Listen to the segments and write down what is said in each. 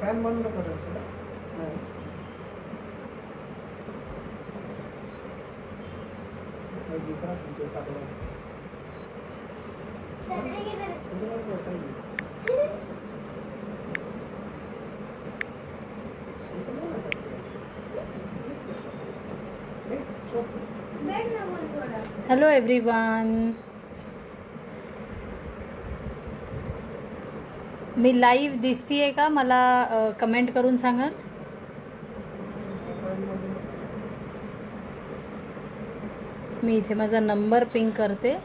Fan बंद करायचं नाही. हॅलो एव्हरीवन, मी लाईव्ह दिसतीये का? मला कमेंट करून सांगा. मी इथे माझा नंबर पिंग करते.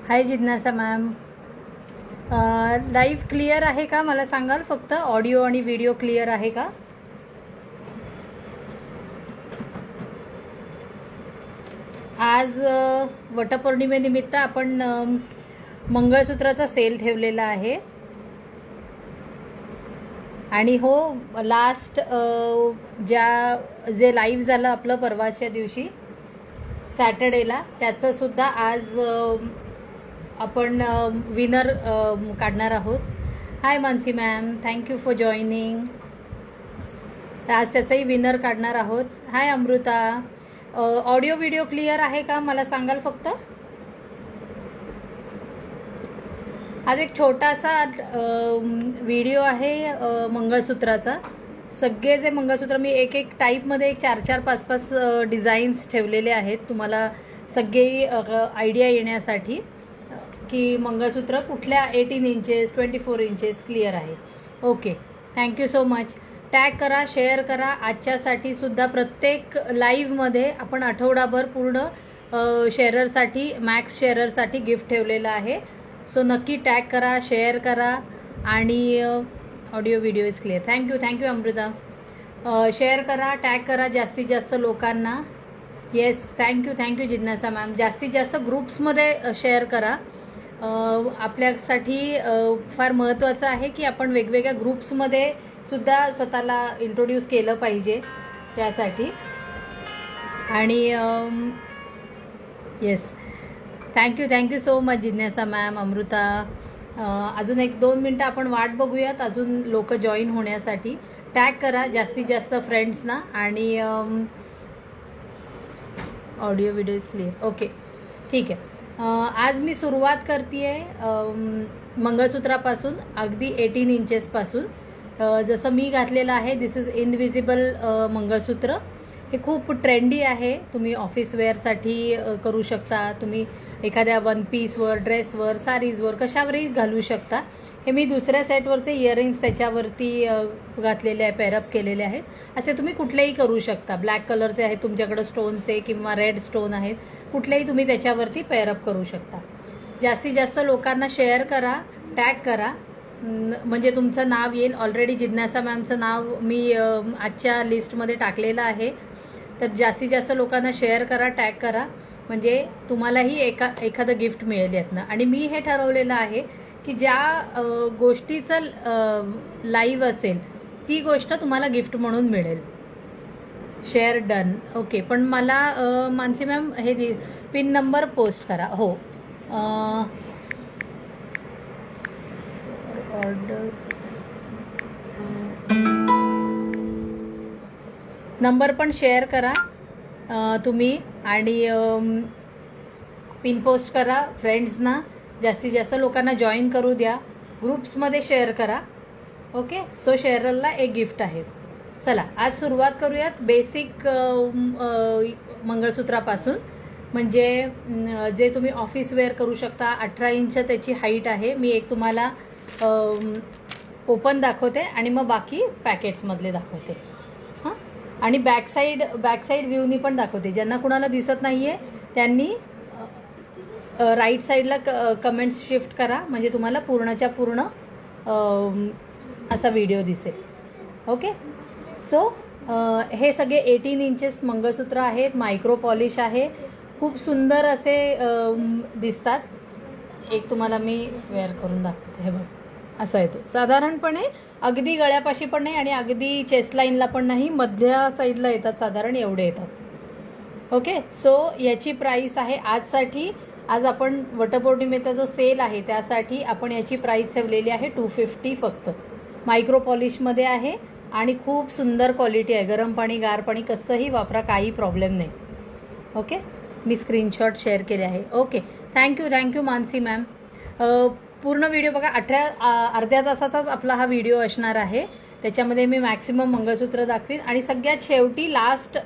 हाय जिज्ञासा मॅम, लाईव्ह क्लिअर आहे का? मला सांगाल फक्त. ऑडिओ आणि व्हिडिओ क्लिअर आहे का? आज वटपौर्णिमेनिमित्त आपण मंगळसूत्राचा सेल ठेवलेला आहे. आणि हो, लास्ट जे लाईव्ह झालं आपलं परवाच्या दिवशी सॅटर्डेला, त्याचं सुद्धा आज आपण विनर काढणार आहोत. Hi Mansi ma'am, thank you for joining. आज त्याचंही विनर काढणार आहोत. Hi Amruta, audio video clear आहे का? मला सांगाल फक्त. आज एक छोटासा व्हिडिओ आहे मंगळसूत्राचा. सगळे जे मंगळसूत्र मी एक टाईपमध्ये 4-4, 5-5 डिझाईन्स ठेवलेले आहेत, तुम्हाला सगळे आयडिया येण्यासाठी की मंगळसूत्र कुठल्या 18 इंचेस 24 इंचेस क्लिअर आहे. Okay, thank you so much. Tag करा, शेअर करा. आजच्यासाठी सुद्धा प्रत्येक लाईव्हमध्ये आपण आठवडाभर पूर्ण शेअररसाठी, मॅक्स शेअररसाठी गिफ्ट ठेवलेलं आहे. सो नक्की टॅग करा, शेअर करा. आणि audio video is clear. Thank you Amruta. Share करा, टॅग करा जास्तीत जास्त लोकांना. येस, थँक्यू जिज्ञासा मॅम. जास्तीत जास्त ग्रुप्समध्ये शेअर करा. आपल्यासाठी फार महत्त्वाचं आहे की आपण वेगवेगळ्या ग्रुप्समध्ये सुद्धा स्वतःला इंट्रोड्यूस केलं पाहिजे त्यासाठी. आणि येस, थँक्यू सो मच जिज्ञासा मॅम, अमृता. अजून 1-2 मिनटं आपण वाट बघूयात अजून लोक जॉईन होण्यासाठी. टॅग करा जास्तीत जास्त फ्रेंड्सना. आणि audio video is clear. Okay, ठीक आहे. आज मी सुरुवात करते आहे मंगळसूत्रापासून, अगदी 18 इंचेसपासून. जसं मी घातलेलं आहे, दिस इज इनविजिबल मंगळसूत्र. हे खूप ट्रेंडी आहे. तुम्ही ऑफिस वेअरसाठी करू शकता. तुम्ही एखाद्या वन पीसवर, ड्रेसवर, साडीजवर, कशावरही घालू शकता. हे मी दुसऱ्या सेटवरचे इयरिंग्स त्याच्यावरती घातलेले आहे, पेअरअप केलेले आहेत. असे तुम्ही कुठलेही करू शकता. ब्लॅक कलरचे आहेत तुमच्याकडं स्टोन्सचे, किंवा रेड स्टोन आहेत, कुठलेही तुम्ही त्याच्यावरती पेअरअप करू शकता. जास्तीत जास्त लोकांना शेअर करा, टॅग करा, म्हणजे तुमचं नाव येईल. ऑलरेडी जिज्ञासा मॅमचं नाव मी आजच्या लिस्टमध्ये टाकलेलं आहे. तर जास्तीत जास्त लोकांना शेअर करा, टॅग करा, म्हणजे तुम्हालाही एखादं गिफ्ट मिळेल यातनं. आणि मी हे ठरवलेलं आहे की ज्या गोष्टीचं लाईव्ह असेल ती गोष्ट तुम्हाला गिफ्ट म्हणून मिळेल. Share done. ओके, पण मला मानसी मॅम हे पिन नंबर पोस्ट करा. हो, ऑर्डर्स नंबर पण शेअर करा तुम्ही. आणि पिन पोस्ट करा फ्रेंड्सना. जास्तीत जास्त लोकांना जॉईन करू द्या. ग्रुप्समध्ये शेअर करा. ओके, सो शेअररला एक गिफ्ट आहे. चला, आज सुरुवात करूयात बेसिक मंगळसूत्रापासून. म्हणजे जे तुम्ही ऑफिस वेअर करू शकता. 18 इंच त्याची हाईट आहे. मी एक तुम्हाला ओपन दाखवते आणि मग बाकी पॅकेट्समधले दाखवते हां. आणि बॅकसाईड व्ह्यूनी पण दाखवते. ज्यांना कुणाला दिसत नाही आहे त्यांनी राईट साईडला कमेंट्स शिफ्ट करा, म्हणजे तुम्हाला पूर्णच्या पूर्ण असा व्हिडिओ दिसेल. ओके. सो हे सगळे 18 इंचेस मंगळसूत्र आहेत, मायक्रो पॉलिश आहे, खूप सुंदर असे दिसतात. एक तुम्हाला मी वेअर करून दाखवते. हे बघ, असा येतो साधारणपणे. अगदी गळ्यापाशी पण नाही आणि अगदी चेस्ट लाईनला पण नाही, मध्य साईडला येतात, साधारण एवढे येतात. ओके. सो याची प्राईस आहे आजसाठी, आज आपण वटपौर्णिमेचा जो सेल आहे त्यासाठी आपण याची प्राईस ठेवलेली आहे 250 फक्त. मायक्रो पॉलिशमध्ये आहे आणि खूप सुंदर क्वालिटी आहे. गरम पाणी गार पाणी कसंही वापरा, काही प्रॉब्लेम नाही. ओके. मी स्क्रीनशॉट शेअर केले आहे. ओके. Thank you Mansi ma'am. पूर्ण व्हिडिओ बघा. अर्ध्या तासाचाच आपला हा व्हिडिओ असणार आहे. त्याच्यामध्ये मी मॅक्सिमम मंगळसूत्र दाखवीन आणि सगळ्यात शेवटी लास्ट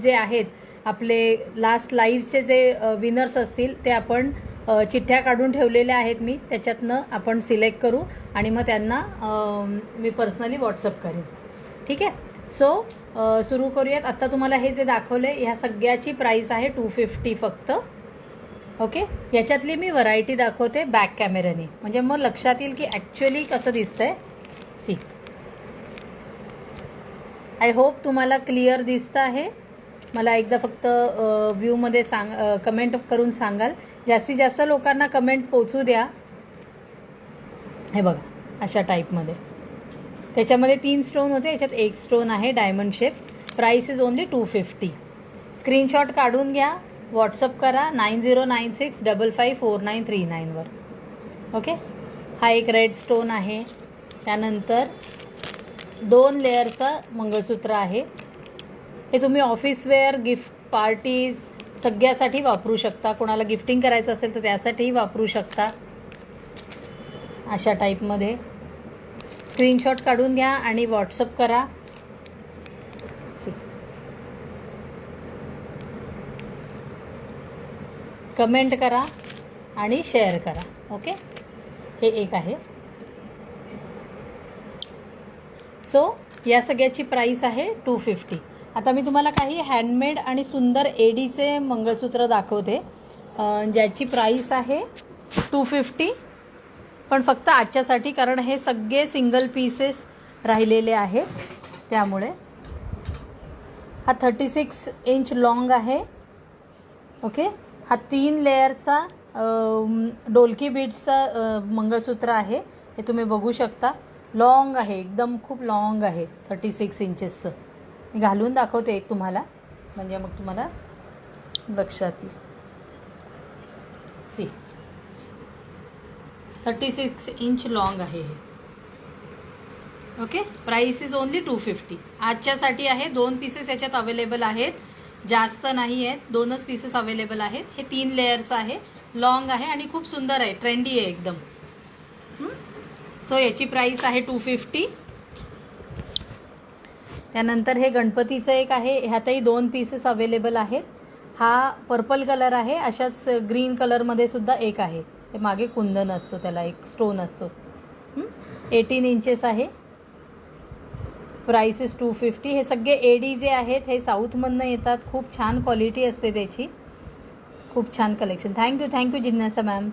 जे आहेत आपले लास्ट लाईव्हचे जे विनर्स असतील ते आपण चिठ्ठ्या काढून ठेवलेल्या आहेत मी, त्याच्यातनं आपण सिलेक्ट करू आणि मग त्यांना मी पर्सनली व्हॉट्सअप करेन. ठीक आहे. सो सुरू करूयात. आत्ता तुम्हाला हे जे दाखवले ह्या सगळ्याची प्राईस आहे 250 फक्त. ओके. याच्यातली मी व्हरायटी दाखवते बॅक कॅमेऱ्याने, म्हणजे मग लक्षात येईल की ॲक्च्युअली कसं दिसतंय. सी, आय होप तुम्हाला क्लिअर दिसतं आहे. मला एकदा फक्त व्ह्यूमध्ये कमेंट करून सांगाल. जास्तीत जास्त लोकांना कमेंट पोचू द्या. हे बघा, अशा टाईपमध्ये. त्याच्यामध्ये 3 स्टोन होते, याच्यात 1 स्टोन आहे diamond shape. Price is only 250. Screenshot काढून घ्या, व्हॉट्सअप करा 9096554939 वर. ओके. हा एक रेड स्टोन आहे. त्यानंतर 2 लेअरचा मंगळसूत्र आहे. हे तुम्ही ऑफिस वेअर, गिफ्ट पार्टीज सगळ्यासाठी वापरू शकता. कोणाला गिफ्टिंग करायचं असेल तर त्यासाठीही वापरू शकता. अशा टाईपमध्ये स्क्रीनशॉट काढून घ्या आणि व्हॉट्सअप करा. कमेंट करा आणि शेअर करा. ओके. हे एक आहे. सो या सगळ्याची प्राईस आहे 250. आता मी तुम्हाला काही हँडमेड आणि सुंदर एडीचे मंगळसूत्र दाखवते ज्याची प्राईस आहे 250, पण फक्त आजच्यासाठी, कारण हे सगळे सिंगल पीसेस राहिलेले आहेत. त्यामुळे हा 36 इंच लॉंग आहे. ओके. हा 3 लेअरचा डोलकी बीड्सचा मंगळसूत्र आहे. हे तुम्ही बघू शकता. लॉंग आहे, एकदम खूप लॉंग आहे, 36 इंचेसचं. मी घालून दाखवते एक तुम्हाला, म्हणजे मग तुम्हाला लक्षात येईल. सी, 36 इंच लॉंग आहे हे. ओके. Price is only 250. आजच्यासाठी आहे. 2 पीसेस याच्यात अवेलेबल आहेत, जास्त नाही आहेत. 2च पीसेस अवेलेबल आहेत. हे 3 लेअर्स आहे, लॉंग आहे आणि खूप सुंदर आहे, ट्रेंडी आहे एकदम. सो याची प्राईस आहे 250. त्यानंतर हे गणपतीचं एक आहे. ह्यातही 2 पीसेस अवेलेबल आहेत. हा पर्पल कलर आहे. अशाच ग्रीन कलरमध्ये सुद्धा एक आहे. ते मागे कुंदन असतो, त्याला एक स्टोन असतो. 18 इंचेस आहे. Price is 250. हे सगळे एडी जे आहेत हे साऊथमधनं येतात. खूप छान क्वालिटी असते त्याची, खूप छान कलेक्शन. थँक्यू जिज्ञासा मॅम.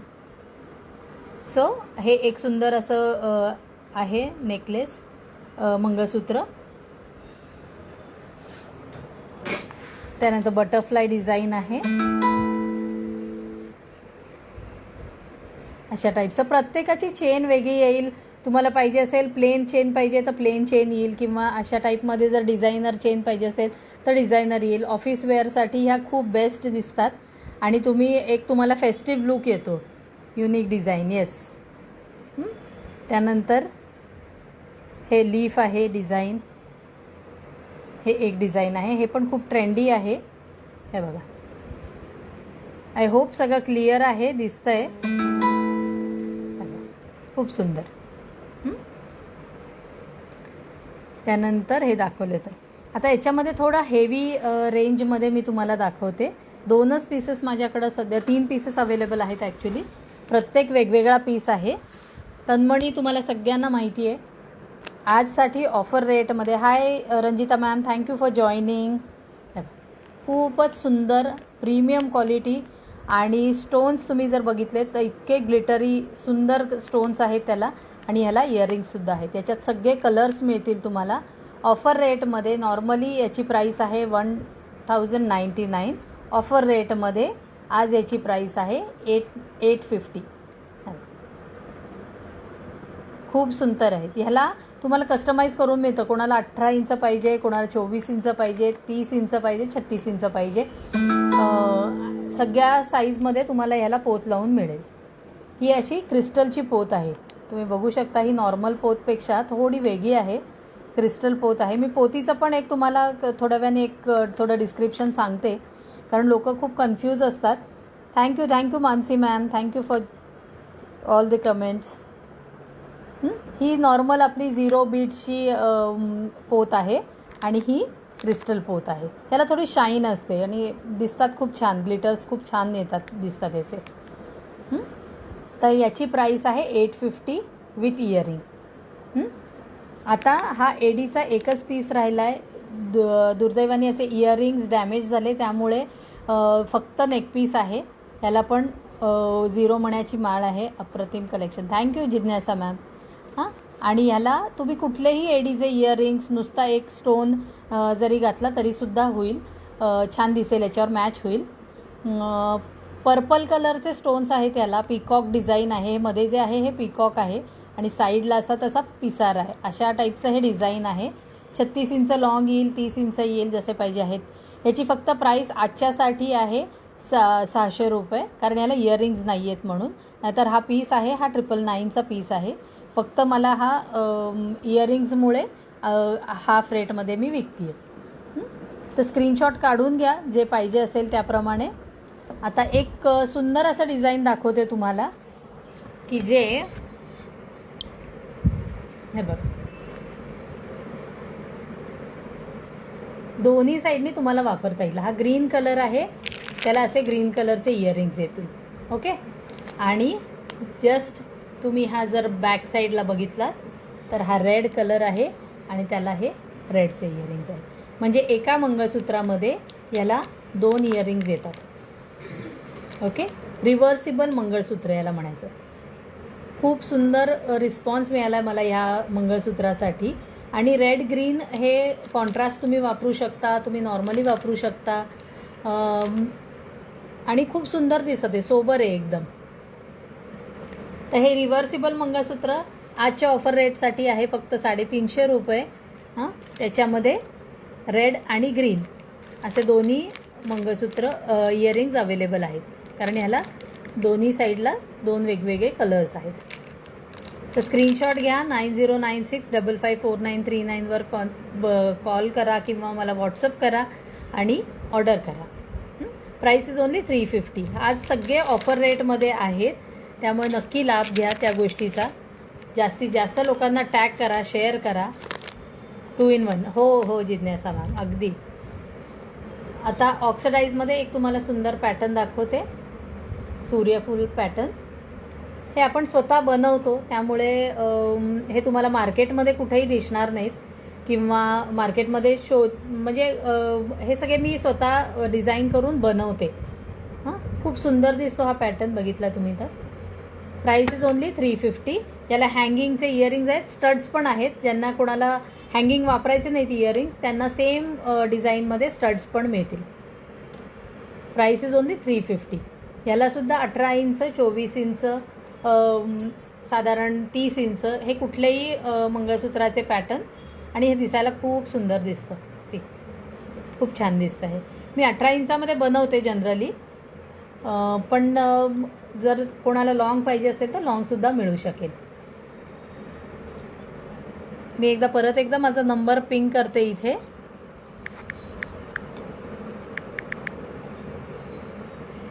सो हे एक सुंदर असं आहे नेकलेस, मंगळसूत्र. त्यानंतर बटरफ्लाय डिझाईन आहे. अशा टाईपचं प्रत्येकाची चेन वेगळी येईल. तुम्हाला पाहिजे असेल प्लेन चेन पाहिजे तर प्लेन चेन येईल, किंवा अशा टाईपमध्ये जर डिझायनर चेन पाहिजे असेल तर डिझायनर येईल. ऑफिस वेअरसाठी ह्या खूप बेस्ट दिसतात आणि तुम्हाला फेस्टिव्ह लुक येतो. Unique design. येस. त्यानंतर हे लीफ आहे डिझाईन. हे एक डिझाईन आहे, हे पण खूप ट्रेंडी आहे. हे बघा. आय होप सगळं क्लिअर आहे, दिसतंय. खूप सुंदर. त्यानंतर हे दाखवलं होतं. आता याच्यामध्ये थोडा हेवी रेंजमध्ये मी तुम्हाला दाखवते. 2च पीसेस माझ्याकडं सध्या, 3 पीसेस अवेलेबल आहेत ॲक्च्युली. प्रत्येक वेगवेगळा पीस आहे. तन्मणी तुम्हाला सगळ्यांना माहिती आहे. आजसाठी ऑफर रेटमध्ये. Hi Ranjita ma'am, thank you for joining. खूपच सुंदर प्रीमियम क्वालिटी आणि स्टोन्स तुम्ही जर बघितले तर इतके ग्लिटरी सुंदर स्टोन्स आहेत त्याला. आणि ह्याला इयरिंग्ससुद्धा आहेत. याच्यात सगळे कलर्स मिळतील तुम्हाला ऑफर रेटमध्ये. नॉर्मली याची प्राईस आहे 1099. ऑफर रेटमध्ये आज याची प्राईस आहे 850. खूप सुंदर आहेत. ह्याला तुम्हाला कस्टमाइज करून मिळतं. कोणाला 18 इंच पाहिजे, कोणाला 24 इंच पाहिजे, 30 इंच पाहिजे, 36 इंच पाहिजे. सगळ्या साईजमध्ये तुम्हाला ह्याला पोत लावून मिळेल. ही अशी क्रिस्टलची पोत आहे. तुम्ही बघू शकता ही नॉर्मल पोतपेक्षा थोडी वेगळी आहे. क्रिस्टल पोत आहे. मी पोतीचं पण एक तुम्हाला थोड्या वेळाने थोडं डिस्क्रिप्शन सांगते, कारण लोक खूप कन्फ्यूज असतात. Thank you Mansi ma'am, thank you for all the comments. He normal आपली 0 बीटची पोत आहे आणि ही क्रिस्टल पोत आहे. ह्याला थोडी शाईन असते आणि दिसतात खूप छान. ग्लिटर्स खूप छान येतात दिसतात याचे. तर याची प्राईस आहे 850 विथ इयरिंग. आता हा एडीचा एकच पीस राहिला आहे. दुर्दैवाने याचे इयरिंग्स डॅमेज झाले, त्यामुळे फक्त नेक पीस आहे. याला पण 0 मण्याची माळ आहे. अप्रतिम कलेक्शन. थँक्यू जिज्ञासा मॅम. हां, आणि ह्याला तुम्ही कुठलेही एडीचे इयरिंग्स नुसता एक स्टोन जरी घातला तरीसुद्धा होईल. छान दिसेल, याच्यावर मॅच होईल. पर्पल कलरचे स्टोन्स आहेत. याला पिकॉक डिझाईन आहे. मध्ये जे आहे हे पिकॉक आहे आणि साईडला असा तसा पिसार आहे. अशा टाईपचं हे डिझाईन आहे. 36 इंच लॉंग येईल, 30 इंच येईल, जसे पाहिजे आहेत. ह्याची फक्त प्राईस आजच्यासाठी आहे 600 रुपये, कारण याला इयरिंग्ज नाही आहेत म्हणून. नाहीतर हा पीस आहे, हा 999चा पीस आहे. फक्त मला हा इयरिंग्जमुळे हाफ रेटमध्ये मी विकते आहे. तर स्क्रीनशॉट काढून घ्या जे पाहिजे असेल त्याप्रमाणे. आता एक सुंदर असं डिझाईन दाखवते तुम्हाला, की जे हे बघ दोन्ही साईडनी तुम्हाला वापरता येईल. हा ग्रीन कलर आहे, त्याला असे ग्रीन कलरचे इयरिंग्स येतील. ओके, आणि जस्ट तुम्ही हा जर बॅक साईडला बघितलात तर हा रेड कलर आहे आणि त्याला हे रेडचे इयरिंग्स आहेत. म्हणजे एका मंगळसूत्रामध्ये याला 2 इयरिंग्स येतात. ओके, रिव्हर्सिबल मंगळसूत्र याला म्हणायचं. खूप सुंदर रिस्पॉन्स मिळाला मला ह्या मंगळसूत्रासाठी. आणि रेड ग्रीन हे कॉन्ट्रास्ट तुम्ही वापरू शकता, तुम्ही नॉर्मली वापरू शकता. आणि खूप सुंदर दिसत आहे, सोबर आहे एकदम. तर हे रिव्हर्सिबल मंगळसूत्र आजच्या ऑफर रेटसाठी आहे फक्त 350 रुपये. हां, त्याच्यामध्ये रेड आणि ग्रीन असे दोन्ही मंगळसूत्र इयरिंग्ज अवेलेबल आहेत, कारण ह्याला दोन्ही साईडला 2 वेगवेगळे कलर्स आहेत. तर स्क्रीनशॉट घ्या. 9096554939वर कॉल करा किंवा मला व्हॉट्सअप करा आणि ऑर्डर करा. Price is only 350. आज सगळे ऑफर रेटमध्ये आहेत, त्यामुळे नक्की लाभ घ्या त्या गोष्टीचा. जास्तीत जास्त लोकांना टॅग करा, शेअर करा. 2 in 1. हो जिज्ञासा मॅम, अगदी. आता ऑक्सिडाईजमध्ये एक तुम्हाला सुंदर पॅटर्न दाखवते, सूर्यफूल पॅटर्न. हे आपण स्वतः बनवतो, त्यामुळे हे तुम्हाला मार्केटमध्ये कुठेही दिसणार नाहीत किंवा मार्केटमध्ये म्हणजे हे सगळे मी स्वतः डिझाईन करून बनवते. हां, खूप सुंदर दिसतो हा पॅटर्न, बघितला तुम्ही तर. Price is only 350. याला हँगिंगचे इयरिंग्ज आहेत, स्टड्स पण आहेत. ज्यांना कोणाला हँगिंग वापरायचे नाहीत इयरिंग्स, त्यांना सेम डिझाईनमध्ये स्टड्स पण मिळतील. Price is only 350. यालासुद्धा 18 inch, 24 inch, साधारण 30 इंच हे कुठलेही मंगळसूत्राचे पॅटर्न. आणि हे दिसायला खूप सुंदर दिसतं. सी, खूप छान दिसतं. हे मी 18 इंचामध्ये बनवते जनरली, पण जर कोणाला लॉंग पाहिजे असेल तर लॉंगसुद्धा मिळू शकेल. मी परत एकदा माझा नंबर पिंग करते इथे.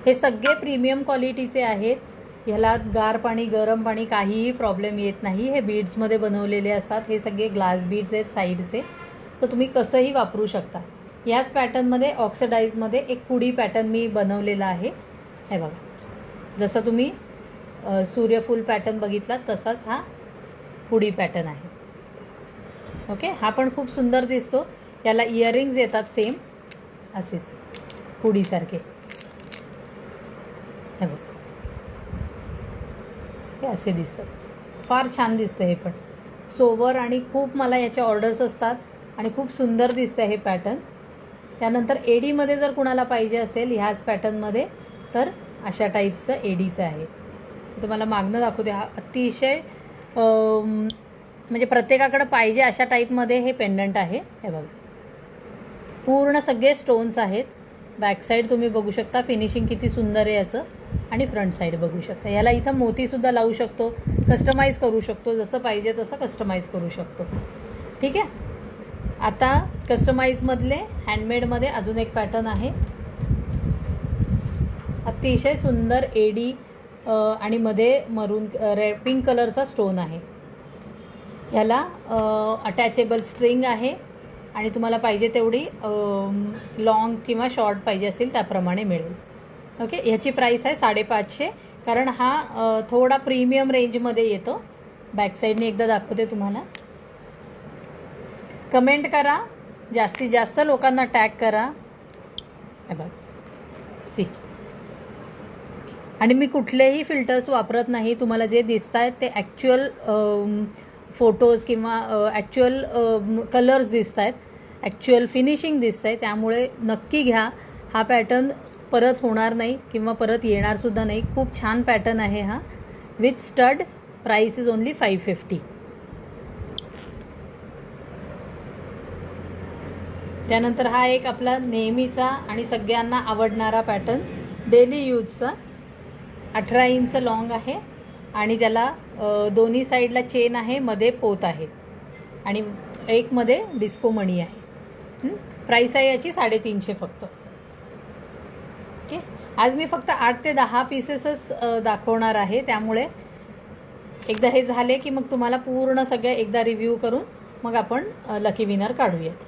हे सगळे प्रीमियम क्वालिटीचे आहेत. ह्याला गार पाणी, गरम पाणी काहीही प्रॉब्लेम येत नाही. हे बीड्समध्ये बनवलेले असतात. हे सगळे ग्लास बीड्स आहेत साईडचे, सो तुम्ही कसंही वापरू शकता. ह्याच पॅटर्नमध्ये ऑक्सिडाईजमध्ये एक पुडी पॅटर्न मी बनवलेला आहे. हे बघा, जसं तुम्ही सूर्यफूल पॅटर्न बघितला तसाच हा पुडी पॅटर्न आहे. ओके, हा पण खूप सुंदर दिसतो. याला इयरिंग्ज येतात सेम असेच पुडीसारखे. हे बघ, हे असे दिसतात. फार छान दिसतं हे पण सोबर, आणि खूप मला याचे ऑर्डर्स असतात आणि खूप सुंदर दिसतं हे पॅटर्न. त्यानंतर एडीमध्ये जर कुणाला पाहिजे असेल ह्याच पॅटर्नमध्ये तर अशा टाईप्सचं एडीचं आहे. तुम्हाला मागणं दाखवते. हा अतिशय म्हणजे प्रत्येकाकडे पाहिजे अशा टाईपमध्ये हे पेंडंट आहे. हे बघा, पूर्ण सगळे स्टोन्स आहेत. बॅक साईड तुम्ही बघू शकता, फिनिशिंग किती सुंदर आहे याचं. आणि फ्रंट साईड बघू शकता. याला इथं मोतीसुद्धा लावू शकतो, कस्टमाइज करू शकतो, जसं पाहिजे तसं कस्टमाइज करू शकतो. ठीक आहे. आता कस्टमाइजमधले हँडमेडमध्ये अजून एक पॅटर्न आहे. अतिशय सुंदर एडी आणि मध्ये मरून पिंक कलरचा स्टोन आहे. ह्याला अटॅचेबल स्ट्रिंग आहे आणि तुम्हाला पाहिजे तेवढी लॉंग किंवा शॉर्ट पाहिजे असेल त्याप्रमाणे मिळेल. ओके, ह्याची प्राईस आहे 550, कारण हा थोडा प्रीमियम रेंजमध्ये येतो. बॅक साईडने एकदा दाखवते तुम्हाला. कमेंट करा, जास्तीत जास्त लोकांना टॅग करा. हे बघ, सी. आणि मी कुठलेही फिल्टर्स वापरत नाही. तुम्हाला जे दिसत आहेत ते ॲक्च्युअल फोटोज किंवा ॲक्च्युअल कलर्स दिसत आहेत, ॲक्च्युअल फिनिशिंग दिसतं आहे. त्यामुळे नक्की घ्या. हा पॅटर्न परत होणार नाही किंवा परत येणारसुद्धा नाही. खूप छान पॅटर्न आहे हा, with stud. Price is only 550. त्यानंतर हा एक आपला नेहमीचा आणि सगळ्यांना आवडणारा पॅटर्न, डेली यूजचा. 18 इंच लॉंग आहे आणि त्याला दोन्ही साईडला चेन आहे, मध्ये पोत आहे आणि एक मध्ये डिस्को मणी आहे. प्राईस आहे याची 350 फक्त. ओके, आज मी फक्त 8 ते 10 पीसेसच दाखवणार आहे. त्यामुळे एकदा हे झाले की मग तुम्हाला पूर्ण सगळ्या एकदा रिव्ह्यू करून मग आपण लकी विनर काढूयात.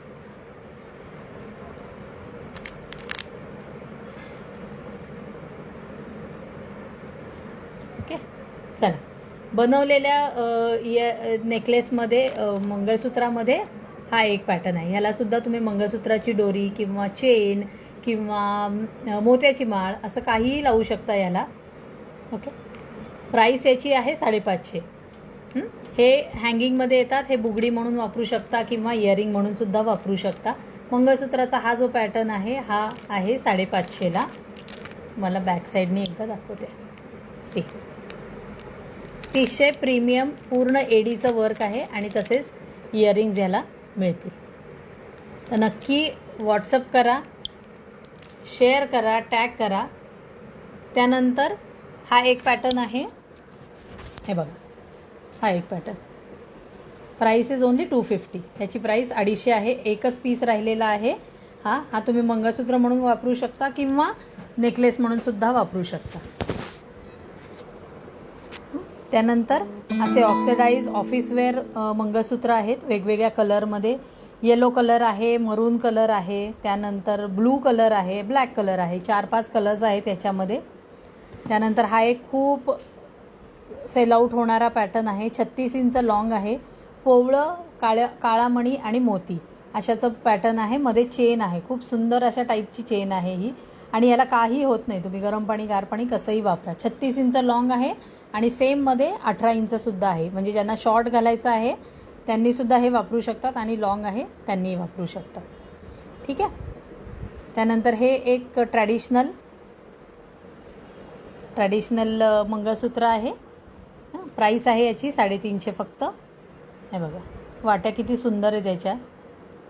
ओके, चला. बनवलेल्या नेकलेसमध्ये मंगळसूत्रामध्ये हा एक पॅटर्न आहे. ह्यालासुद्धा तुम्ही मंगळसूत्राची दोरी किंवा चेन किंवा मोत्याची माळ असं काहीही लावू शकता याला. ओके, प्राईस याची आहे 550. हे हँगिंगमध्ये येतात. हे बुगडी म्हणून वापरू शकता किंवा इयरिंग म्हणूनसुद्धा वापरू शकता. मंगळसूत्राचा हा जो पॅटर्न आहे हा आहे 550ला. मला बॅक साईडने एकदा दाखवते. सी, अतिशय प्रीमियम पूर्ण एडीचं वर्क आहे आणि तसेच इयरिंग्ज याला मिळतील. तर नक्की व्हॉट्सअप करा, शेअर करा, टॅग करा. त्यानंतर हा एक पॅटर्न आहे. हे बघा, हा एक पॅटर्न. Price is only 250. ह्याची प्राईस 250 आहे. एकच पीस राहिलेला आहे. हा तुम्ही मंगळसूत्र म्हणून वापरू शकता किंवा नेकलेस म्हणूनसुद्धा वापरू शकता. त्यानंतर असे ऑक्सिडाइज ऑफिसवेअर मंगळसूत्र आहेत वेगवेगळ्या कलरमध्ये. येलो कलर आहे, मरून कलर आहे, त्यानंतर ब्लू कलर आहे, ब्लॅक कलर आहे. 4-5 कलर्स आहेत त्याच्यामध्ये. त्यानंतर हा एक खूप सेल आउट होणारा पॅटर्न आहे. 36 इंच लॉंग आहे. पोवळं, काळा मणी आणि मोती अशाचं पॅटर्न आहे. मध्ये चेन आहे, खूप सुंदर अशा टाईपची चेन आहे ही. आणि याला काही होत नाही, तुम्ही गरम पाणी गार पाणी कसंही वापरा. 36 इंच लॉंग आहे आणि सेममध्ये 18 इंचसुद्धा आहे. म्हणजे ज्यांना शॉर्ट घालायचं आहे त्यांनीसुद्धा हे वापरू शकतात आणि लॉंग आहे त्यांनीही वापरू शकतात. ठीक आहे. त्यानंतर हे एक ट्रॅडिशनल मंगळसूत्र आहे. प्राईस आहे याची 350 फक्त. हे बघा, वाट्या किती सुंदर आहे त्याच्या,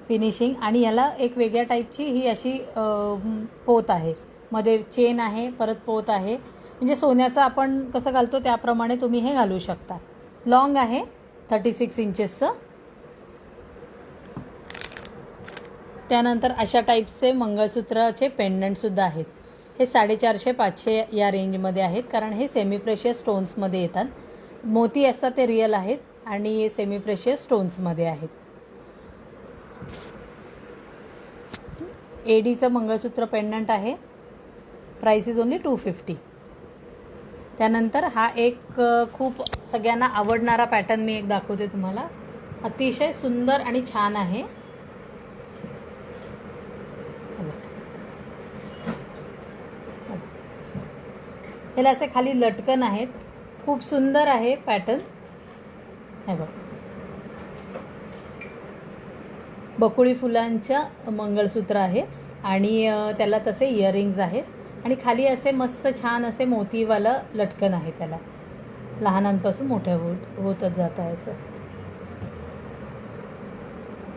फिनिशिंग. आणि याला एक वेगळ्या टाईपची ही अशी पोत आहे, मध्ये चेन आहे, परत पोत आहे. म्हणजे सोन्याचं आपण कसं घालतो त्याप्रमाणे तुम्ही हे घालू शकता. लॉंग आहे 36 इंचेसचं. त्यानंतर अशा टाईपचे मंगळसूत्राचे पेंडंटसुद्धा आहेत. हे 450-500 या रेंजमध्ये आहेत, कारण हे सेमी प्रेशियस स्टोन्समध्ये येतात. मोती असतात ते रिअल आहेत आणि सेमी प्रेशियस स्टोन्समध्ये आहेत. एडीचं मंगळसूत्र पेंडंट आहे. Price is only 250. त्यानंतर हा एक खूप सगळ्यांना आवडणारा पॅटर्न मी एक दाखवते तुम्हाला. अतिशय सुंदर आणि छान आहे. ह्याला असे खाली लटकन आहेत. खूप सुंदर आहे पॅटर्न. हे बघ, बकुळी फुलांचं मंगळसूत्र आहे आणि त्याला तसे इयरिंग्ज आहेत आणि खाली असे मस्त छान असे मोतीवालं लटकन आहे. त्याला लहानांपासून मोठ्या होतच जात आहे असं.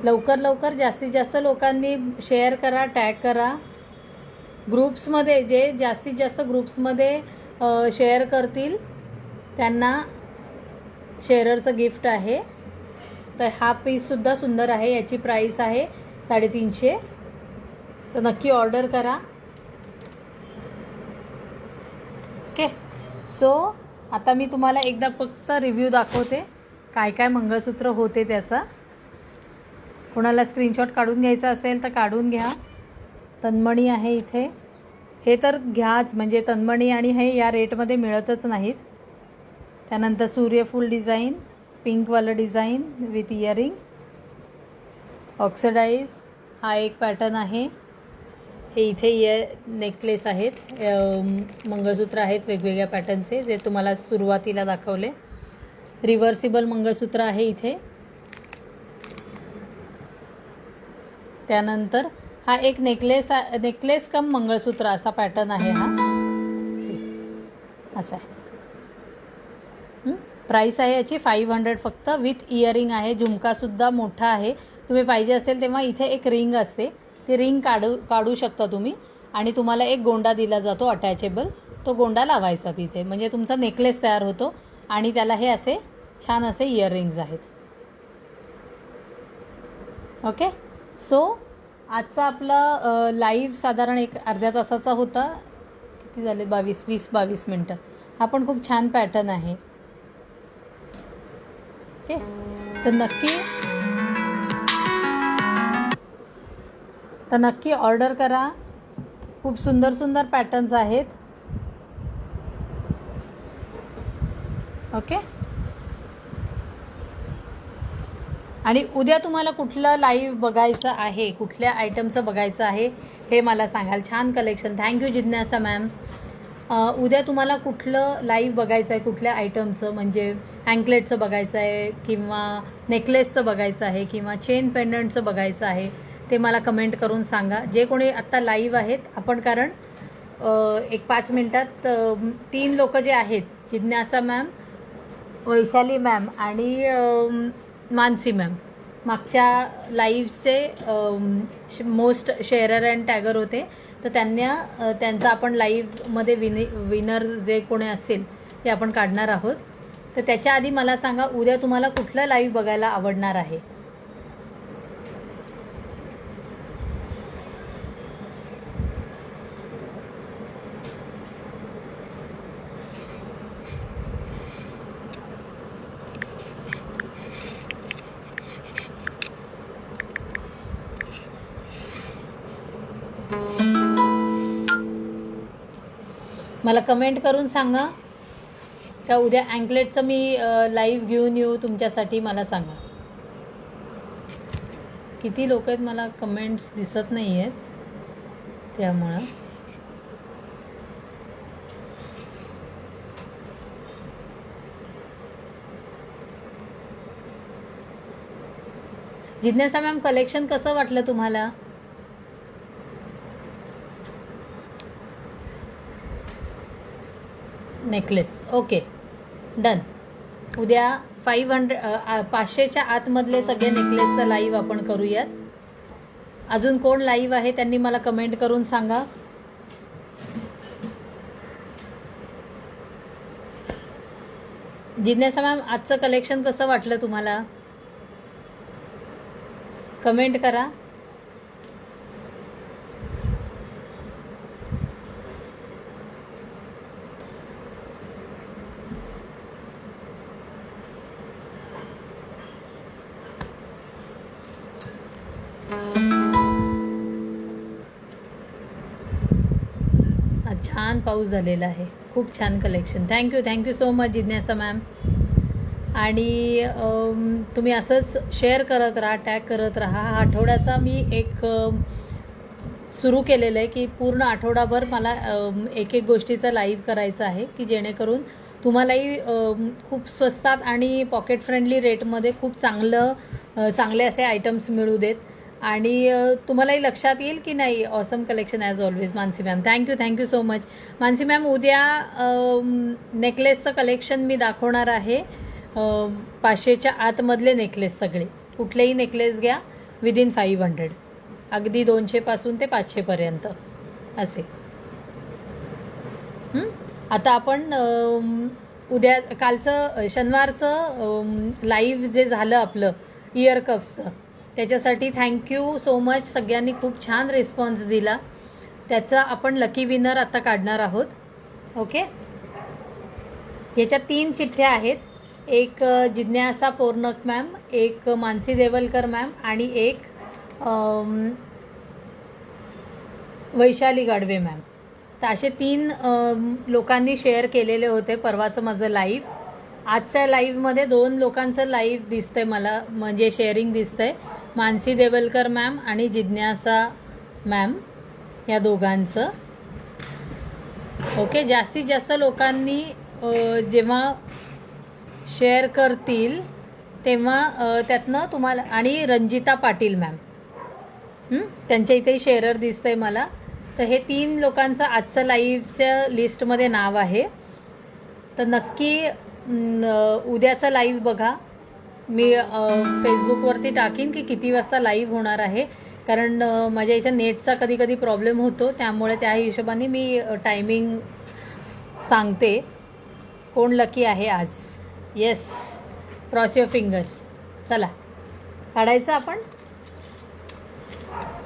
लवकर लवकर जास्तीत जास्त लोकांनी शेअर करा, टॅग करा ग्रुप्समध्ये. जे जास्तीत जास्त ग्रुप्समध्ये शेअर करतील त्यांना शेअररचं गिफ्ट आहे. तर हा पीससुद्धा सुंदर आहे. याची प्राईस आहे 350. तर नक्की ऑर्डर करा. ओके. सो आता मी तुम्हाला एकदा फक्त रिव्ह्यू दाखवते काय काय मंगळसूत्र होते त्याचा. कोणाला स्क्रीनशॉट काढून घ्यायचा असेल तर काढून घ्या. तन्मणी आहे इथे. हे तर घ्याच, म्हणजे तन्मणी आणि हे या रेटमध्ये मिळतच नाहीत. त्यानंतर सूर्यफूल डिझाईन, पिंकवालं डिझाईन विथ इयरिंग, ऑक्सिडाईज हा एक पॅटर्न आहे. हे इथे नेकलेस आहेत, मंगळसूत्र आहेत वेगवेगळ्या पॅटर्नचे जे तुम्हाला सुरुवातीला दाखवले. रिव्हर्सिबल मंगळसूत्र आहे इथे. त्यानंतर हा एक नेकलेस कम मंगळसूत्र असा पॅटर्न आहे. हा असा आहे. प्राईस आहे याची 500 फक्त, विथ इयरिंग आहे. झुमकासुद्धा मोठा आहे. तुम्ही पाहिजे असेल तेव्हा इथे एक रिंग असते, ती रिंग काढू शकता तुम्ही आणि तुम्हाला एक गोंडा दिला जातो अटॅचेबल. तो गोंडा लावायचा तिथे, म्हणजे तुमचा नेकलेस तयार होतो आणि त्याला हे असे छान असे इयरिंग्ज आहेत. ओके. सो आजचा आपला लाईव्ह साधारण एक अर्ध्या तासाचा होता. किती झाले? 20-22 मिनटं. हा पण खूप छान पॅटर्न आहे. ओके. तर नक्की ऑर्डर करा. खूप सुंदर सुंदर पॅटर्न्स आहेत. ओके. आणि उद्या तुम्हाला कुठलं लाईव्ह बघायचं आहे, कुठल्या आयटमचं बघायचं आहे हे मला सांगाल. छान कलेक्शन. थँक्यू जिज्ञासा मॅम. उद्या तुम्हाला कुठलं लाईव्ह बघायचं आहे, कुठल्या आयटमचं, म्हणजे अँकलेटचं बघायचं आहे किंवा नेकलेसचं बघायचं आहे किंवा चेन पेंडंटचं बघायचं आहे ते मला कमेंट करून सांगा. जे कोणी आत्ता लाईव्ह आहेत आपण, कारण एक 5 मिनटात 3 लोक जे आहेत, जिज्ञासा मॅम, वैशाली मॅम आणि मानसी मॅम, मागच्या लाईव्हचे मोस्ट शेअरर अँड टॅगर होते. तर त्यांचा आपण लाईव्हमध्ये विनर जे कोणी असेल ते आपण काढणार आहोत. तर त्याच्या आधी मला सांगा उद्या तुम्हाला कुठलं लाईव्ह बघायला आवडणार आहे. मला कमेंट करून सांगा का उद्या अँकलेटचं मी लाईव्ह घेऊन येऊ तुमच्यासाठी. मला सांगा किती लोक आहेत. मला कमेंट्स दिसत नाही आहेत त्यामुळं. जिज्ञासा मॅम, कलेक्शन कसं वाटलं तुम्हाला? नेकलेस. Okay, done. उद्या 500च्या आतमधले सगळे नेकलेसचा लाईव्ह आपण करूयात. अजून कोण लाईव्ह आहे त्यांनी मला कमेंट करून सांगा. जिज्ञासा मॅम, आजचं कलेक्शन कसं वाटलं तुम्हाला? कमेंट करा. छान पाऊस झालेला आहे. खूप छान कलेक्शन. थँक्यू सो मच जिज्ञासा मॅम. आणि तुम्ही असंच शेअर करत राहा, टॅग करत राहा. हा आठवड्याचा मी एक सुरू केलेलं आहे की पूर्ण आठवडाभर मला एक गोष्टीचा लाईव्ह करायचं आहे की जेणेकरून तुम्हालाही खूप स्वस्तात आणि पॉकेट फ्रेंडली रेटमध्ये खूप चांगले असे आयटम्स मिळू देत आणि तुम्हालाही लक्षात येईल की नाही. Awesome collection as always. Mansi ma'am, thank you so much. Mansi ma'am, उद्या नेकलेसचं कलेक्शन मी दाखवणार आहे. 500च्या आतमधले नेकलेस सगळे, कुठलेही नेकलेस घ्या विदिन 500, अगदी 200पासून ते 500पर्यंत असे. आता आपण उद्या कालचं शनिवारचं लाईव्ह जे झालं आपलं इयर कफ्सचं, त्याच्यासाठी थँक्यू सो मच. सगळ्यांनी खूप छान रिस्पॉन्स दिला. त्याचा आपण लकी विनर आता काढणार आहोत. ओके, ह्याच्या 3 चिठ्ठ्या आहेत. एक जिज्ञासा पोर्नक मॅम, एक मानसी देवलकर मॅम आणि एक वैशाली गाडवे मॅम. तर असे 3 लोकांनी शेअर केलेले होते परवाचं माझं लाईव्ह. आजच्या लाईव्हमध्ये 2 लोकांचं लाईव्ह दिसतंय मला, म्हणजे शेअरिंग दिसतंय. मानसी देवलकर मॅम आणि जिज्ञासा मॅम या दोघांचं. ओके, जास्तीत जास्त लोकांनी जेव्हा शेअर करतील तेव्हा त्यातनं तुम्हाला, आणि रंजिता पाटील मॅम, त्यांच्या इथेही शेअरर दिसतंय मला. तर हे 3 लोकांचं आजचं लाईव्हच्या लिस्टमध्ये नाव आहे. तर नक्की उद्याचा लाईव्ह बघा. मी फेसबुकवरती टाकीन की किती वाजता लाईव्ह होणार आहे, कारण माझ्या इथं नेटचा कधी प्रॉब्लेम होतो, त्यामुळे त्या हिशोबाने मी टायमिंग सांगते. कोण लकी आहे आज? Yes, cross your fingers. चला काढायचं आपण.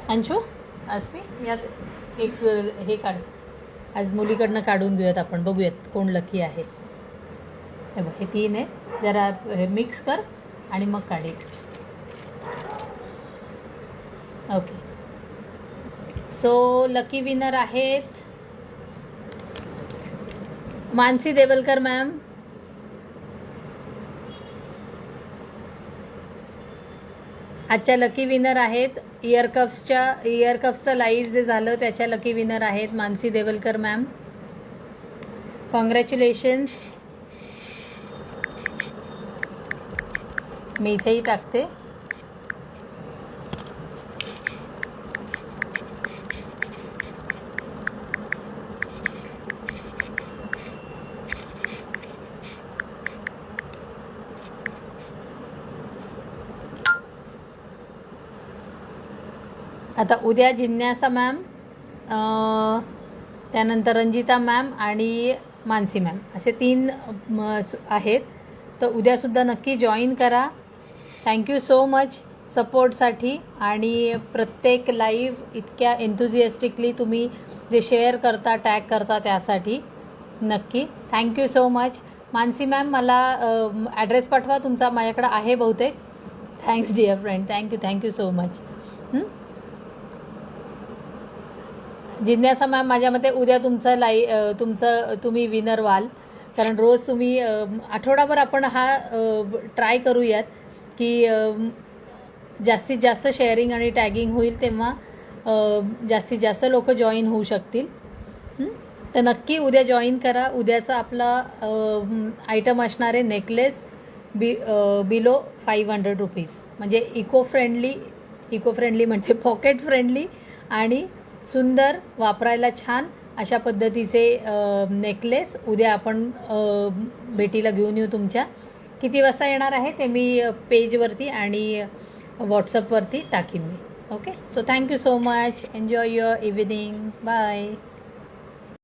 अंशू, अस्मी, यात एक हे काढ. आज मुलीकडनं काढून घेऊयात आपण, बघूयात कोण लकी आहे. हे बघ, हे 3 आहेत. जरा हे मिक्स कर आणि मग काढ एक. ओके, सो लकी विनर आहेत मानसी देवलकर मॅम, आजच्या लकी विनर आहेत इयर कफ्सचं लाईव्ह जे झालं त्याच्या लकी विनर आहेत मानसी देवलकर मॅम. कॉंग्रॅच्युलेशन्स. मी इथेही टाकते. आता उद्या जिज्ञासा मॅम, त्यानंतर रंजिता मॅम आणि मानसी मॅम, असे 3 आहेत. तर उद्यासुद्धा नक्की जॉईन करा. थँक्यू सो मच सपोर्टसाठी आणि प्रत्येक लाईव्ह इतक्या एन्थुझिएस्टिकली तुम्ही जे शेअर करता, टॅग करता, त्यासाठी नक्की thank you so much. Mansi ma'am, मला ॲड्रेस पाठवा तुमचा, माझ्याकडे आहे बहुतेक. Thanks dear friend, thank you so much. जिज्ञासा मॅम, माझ्या मते उद्या तुमचं तुम्ही विनर व्हाल, कारण रोज तुम्ही आठवडाभर आपण हा ट्राय करूयात की जास्तीत जास्त शेअरिंग आणि टॅगिंग होईल, तेव्हा जास्तीत जास्त लोक जॉईन होऊ शकतील. तर नक्की उद्या जॉईन करा. उद्याचा आपला आयटम असणारे नेकलेस बिलो 500 रुपीज, म्हणजे इको फ्रेंडली म्हणजे पॉकेट फ्रेंडली आणि सुंदर, वापरायला छान अशा पद्धतीचे नेकलेस उद्या आपण भेटीला घेऊन येऊ तुमच्या. किती वाजता येणार आहे ते मी पेजवरती आणि व्हॉट्सअपवरती टाकीन मी. Okay, so thank you so much. Enjoy your evening. Bye.